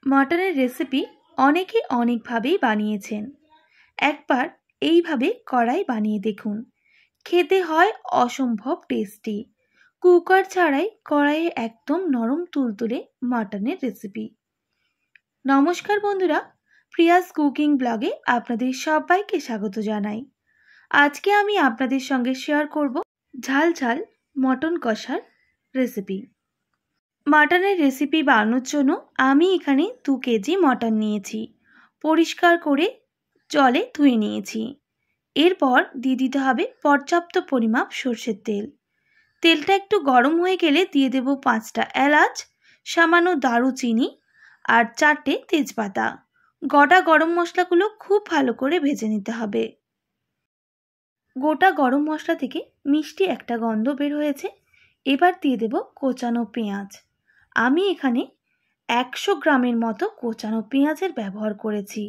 মাটনের রেসিপি অনেকে অনেকভাবেই বানিয়েছেন। একবার এইভাবে কড়াই বানিয়ে দেখুন, খেতে হয় অসম্ভব টেস্টি। কুকার ছাড়াই কড়াইয়ে একদম নরম তুলতুলে মাটনের রেসিপি। নমস্কার বন্ধুরা, প্রিয়াস কুকিং ব্লগে আপনাদের সবাইকে স্বাগত জানাই। আজকে আমি আপনাদের সঙ্গে শেয়ার করব ঝাল ঝাল মটন কষার রেসিপি। মাটনের রেসিপি বানানোর জন্য আমি এখানে 2 কেজি মটন নিয়েছি। পরিষ্কার করে জলে ধুয়ে নিয়েছি। এরপর দিয়ে দিতে হবে পর্যাপ্ত পরিমাপ সরষের তেল। তেলটা একটু গরম হয়ে গেলে দিয়ে দেব 5টা এলাচ, সামান্য দারুচিনি আর 4টে তেজপাতা। গোটা গরম মশলাগুলো খুব ভালো করে ভেজে নিতে হবে। গোটা গরম মশলা থেকে মিষ্টি একটা গন্ধ বের হয়েছে। এবার দিয়ে দেব কোচানো পেঁয়াজ। আমি এখানে 100 গ্রামের মতো কোচানো পেঁয়াজের ব্যবহার করেছি।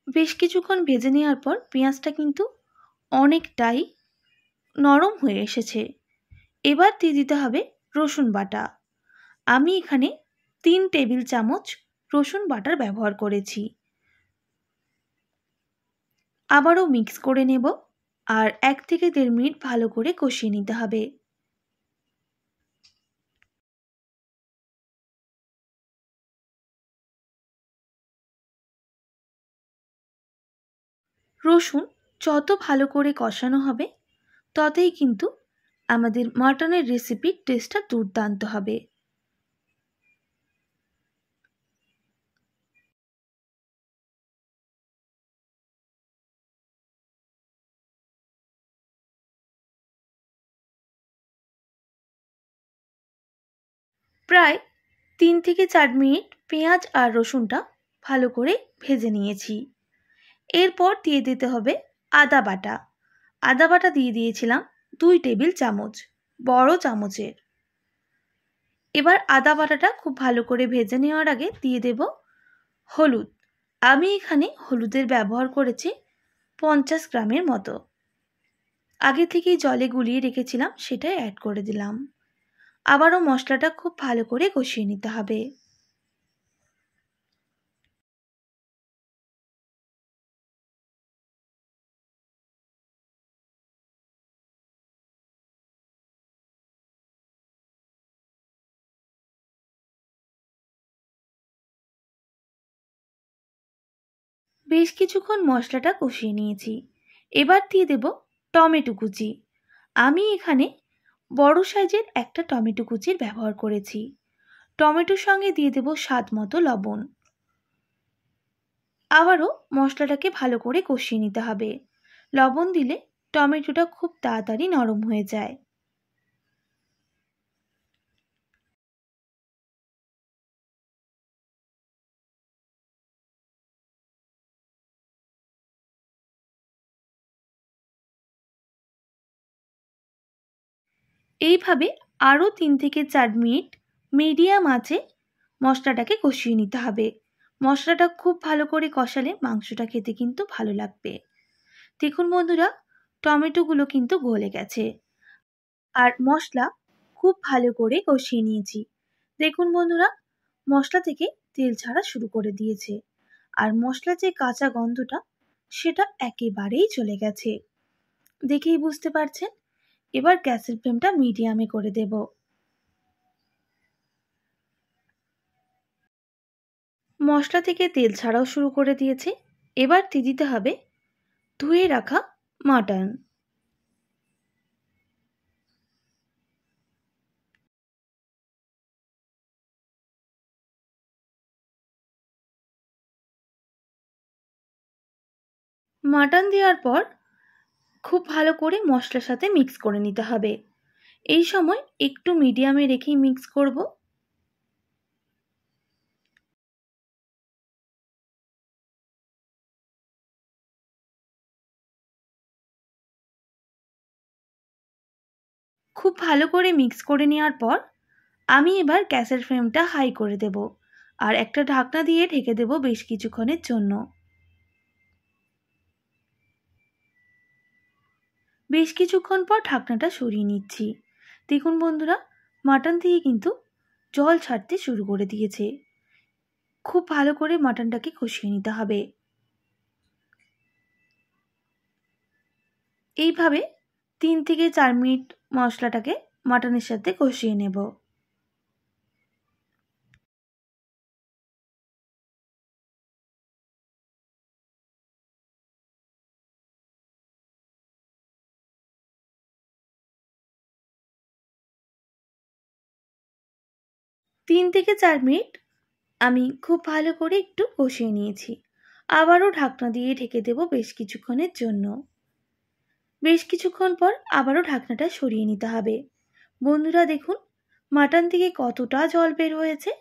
বেশ কিছুক্ষণ ভেজে নেওয়ার পর পেঁয়াজটা কিন্তু অনেকটাই নরম হয়ে এসেছে। এবার দিয়ে দিতে হবে রসুন বাটা। আমি এখানে 3 টেবিল চামচ রসুন বাটার ব্যবহার করেছি। আবারও মিক্স করে নেব আর 1 থেকে 1.5 মিনিট ভালো করে কষিয়ে নিতে হবে। রসুন যত ভালো করে কষানো হবে ততই কিন্তু আমাদের মাটনের রেসিপির টেস্টটা দুর্দান্ত হবে। প্রায় 3 থেকে 4 মিনিট পেঁয়াজ আর রসুনটা ভালো করে ভেজে নিয়েছি। এরপর দিয়ে দিতে হবে আদা বাটা। আদা বাটা দিয়ে দিয়েছিলাম 2 টেবিল চামচ, বড় চামচের। এবার আদা বাটাটা খুব ভালো করে ভেজে নেওয়ার আগে দিয়ে দেব হলুদ। আমি এখানে হলুদের ব্যবহার করেছি 50 গ্রামের মতো। আগে থেকেই জলে গুলিয়ে রেখেছিলাম, সেটাই অ্যাড করে দিলাম। আবারও মশলাটা খুব ভালো করে কষিয়ে নিতে হবে। বেশ কিছুক্ষণ মশলাটা কষিয়ে নিয়েছি। এবার দিয়ে দেব টমেটো কুচি। আমি এখানে বড় সাইজের একটা টমেটো কুচির ব্যবহার করেছি। টমেটোর সঙ্গে দিয়ে দেব স্বাদ মতো লবণ। আবারও মশলাটাকে ভালো করে কষিয়ে নিতে হবে। লবণ দিলে টমেটোটা খুব তাড়াতাড়ি নরম হয়ে যায়। এইভাবে আরও 3 থেকে 4 মিনিট মিডিয়াম আঁচে মশলাটাকে কষিয়ে নিতে হবে। মশলাটা খুব ভালো করে কষালে মাংসটা খেতে কিন্তু ভালো লাগবে। দেখুন বন্ধুরা, টমেটোগুলো কিন্তু গলে গেছে আর মশলা খুব ভালো করে কষিয়ে নিয়েছি। দেখুন বন্ধুরা, মশলা থেকে তেল ছাড়া শুরু করে দিয়েছে আর মশলার যে কাঁচা গন্ধটা সেটা একেবারেই চলে গেছে। দেখেই বুঝতে পারছেন। এবার গ্যাসের ফ্লেমটা মিডিয়ামে করে দেব। মশলা থেকে তেল ছাড়াও শুরু করে দিয়েছে। এবার দিয়ে দিতে হবে ধুয়ে রাখা মাটন। মাটন দেওয়ার পর খুব ভালো করে মশলার সাথে মিক্স করে নিতে হবে। এই সময় একটু মিডিয়ামে রেখেই মিক্স করব। খুব ভালো করে মিক্স করে নেওয়ার পর আমি এবার গ্যাসের ফ্লেমটা হাই করে দেব আর একটা ঢাকনা দিয়ে ঢেকে দেব বেশ কিছুক্ষণের জন্য। বেশ কিছুক্ষণ পর ঢাকনাটা সরিয়ে নিচ্ছি। দেখুন বন্ধুরা, মাটন থেকে কিন্তু জল ছাড়তে শুরু করে দিয়েছে। খুব ভালো করে মাটনটাকে কষিয়ে নিতে হবে। এইভাবে 3 থেকে 4 মিনিট মশলাটাকে মাটনের সাথে কষিয়ে নেব। তিন থেকে 4 মিনিট আমি খুব ভালো করে একটু কষিয়ে নিয়েছি। আবারও ঢাকনা দিয়ে ঢেকে দেব বেশ কিছুক্ষণের জন্য। বেশ কিছুক্ষণ পর আবারও ঢাকনাটা সরিয়ে নিতে হবে। বন্ধুরা দেখুন, মাটন থেকে কতটা জল বের হয়েছে।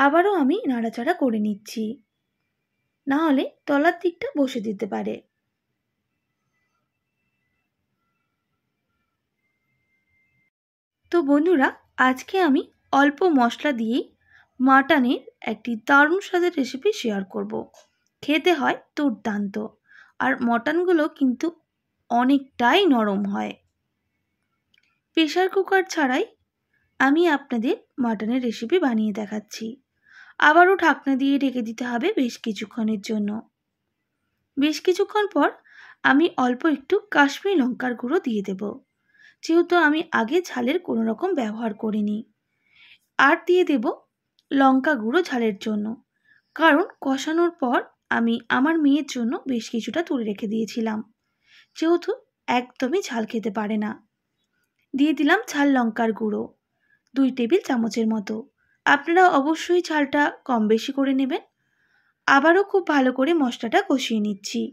আবারও আমি নাড়াচাড়া করে নিচ্ছি, না হলে তলার দিকটা বসে দিতে পারে। তো বন্ধুরা, আজকে আমি অল্প মশলা দিয়েই মাটনের একটি দারুণ স্বাদের রেসিপি শেয়ার করব। খেতে হয় দুর্দান্ত, আর মটনগুলো কিন্তু অনেকটাই নরম হয়। প্রেসার কুকার ছাড়াই আমি আপনাদের মাটনের রেসিপি বানিয়ে দেখাচ্ছি। আবারও ঢাকনা দিয়ে ঢেকে দিতে হবে বেশ কিছুক্ষণের জন্য। বেশ কিছুক্ষণ পর আমি অল্প একটু কাশ্মীরি লঙ্কার গুঁড়ো দিয়ে দেব, যেহেতু আমি আগে ঝালের কোনো রকম ব্যবহার করিনি। আর দিয়ে দেব লঙ্কা গুঁড়ো ঝালের জন্য, কারণ কষানোর পর আমি আমার মেয়ের জন্য বেশ কিছুটা তুলে রেখে দিয়েছিলাম, যেহেতু একদমই ঝাল খেতে পারে না। দিয়ে দিলাম ঝাল লঙ্কার গুঁড়ো 2 টেবিল চামচের মতো। আপনারা অবশ্যই ঝালটা কম বেশি করে নেবেন। আবারও খুব ভালো করে মশলাটা কষিয়ে নিচ্ছি।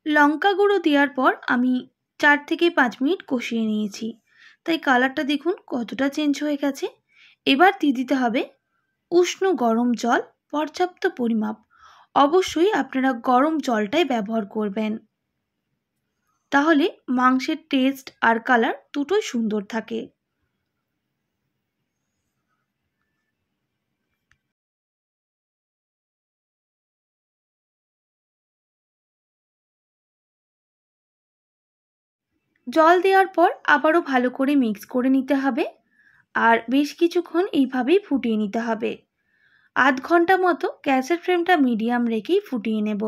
লঙ্কা গুঁড়ো দেওয়ার পর আমি 4 থেকে 5 মিনিট কষিয়ে নিয়েছি, তাই কালারটা দেখুন কতটা চেঞ্জ হয়ে গেছে। এবার দিয়ে দিতে হবে উষ্ণ গরম জল পর্যাপ্ত পরিমাপ। অবশ্যই আপনারা গরম জলটাই ব্যবহার করবেন, তাহলে মাংসের টেস্ট আর কালার দুটোই সুন্দর থাকে। জল দেওয়ার পর আবারও ভালো করে মিক্স করে নিতে হবে, আর বেশ কিছুক্ষণ এইভাবেই ফুটিয়ে নিতে হবে। আধ ঘন্টা মতো গ্যাসের ফ্লেমটা মিডিয়াম রেখেই ফুটিয়ে নেব।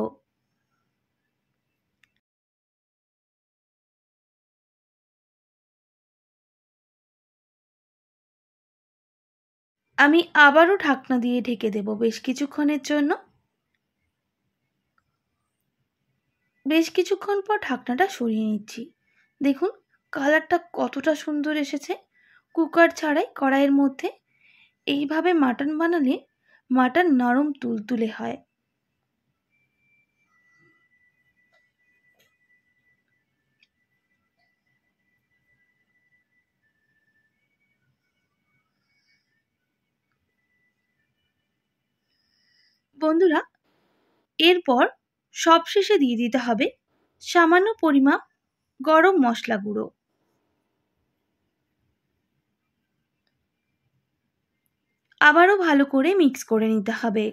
আমি আবারও ঢাকনা দিয়ে ঢেকে দেব বেশ কিছুক্ষণের জন্য। বেশ কিছুক্ষণ পর ঢাকনাটা সরিয়ে নিচ্ছি। দেখুন কালারটা কতটা সুন্দর এসেছে। কুকার ছাড়াই কড়াইয়ের মধ্যে এইভাবে মাটন বানালে মাটন নরম তুলতুলে হয়। বন্ধুরা, এরপর সবশেষে দিয়ে দিতে হবে সামান্য পরিমাপ গরম মশলা গুঁড়ো। আবারও ভালো করে মিক্স করে নিতে হবে।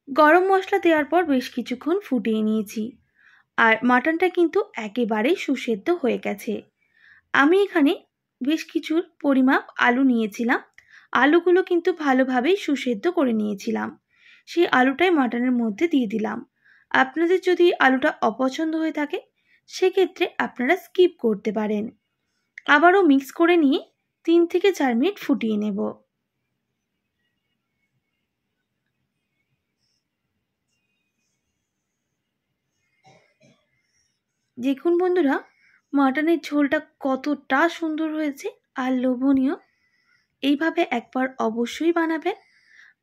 গরম মশলা দেওয়ার পর বেশ কিছুক্ষণ ফুটিয়ে নিয়েছি, আর মাটনটা কিন্তু একেবারেই সুসেদ্ধ হয়ে গেছে। আমি এখানে বেশ কিছু পরিমাপ আলু নিয়েছিলাম। আলুগুলো কিন্তু ভালোভাবেই সুসেদ্ধ করে নিয়েছিলাম। সেই আলুটাই মাটনের মধ্যে দিয়ে দিলাম। আপনাদের যদি আলুটা অপছন্দ হয়ে থাকে, সেক্ষেত্রে আপনারা স্কিপ করতে পারেন। আবারও মিক্স করে নিয়ে 3 থেকে 4 মিনিট ফুটিয়ে নেব। দেখুন বন্ধুরা, মাটনের ঝোলটা কতটা সুন্দর হয়েছে। আর লোভনীয়। এইভাবে একবার অবশ্যই বানাবেন,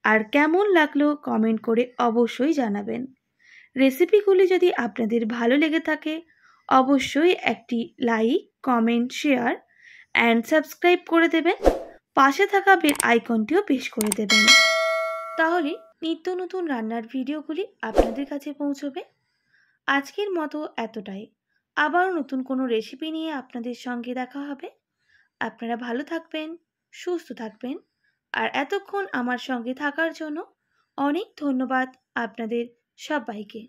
আর কেমন লাগলো কমেন্ট করে অবশ্যই জানাবেন। রেসিপিগুলি যদি আপনাদের ভালো লেগে থাকে অবশ্যই একটি like, comment, share and subscribe করে দেবেন। পাশে থাকা বেল আইকনটিও প্রেস করে দেবেন, তাহলে নিত্য নতুন রান্নার ভিডিওগুলি আপনাদের কাছে পৌঁছবে। আজকের মতো এতটাই। আবারও নতুন কোনো রেসিপি নিয়ে আপনাদের সঙ্গে দেখা হবে। আপনারা ভালো থাকবেন, সুস্থ থাকবেন, আর এতক্ষণ আমার সঙ্গে থাকার জন্য অনেক ধন্যবাদ আপনাদের সবাইকে।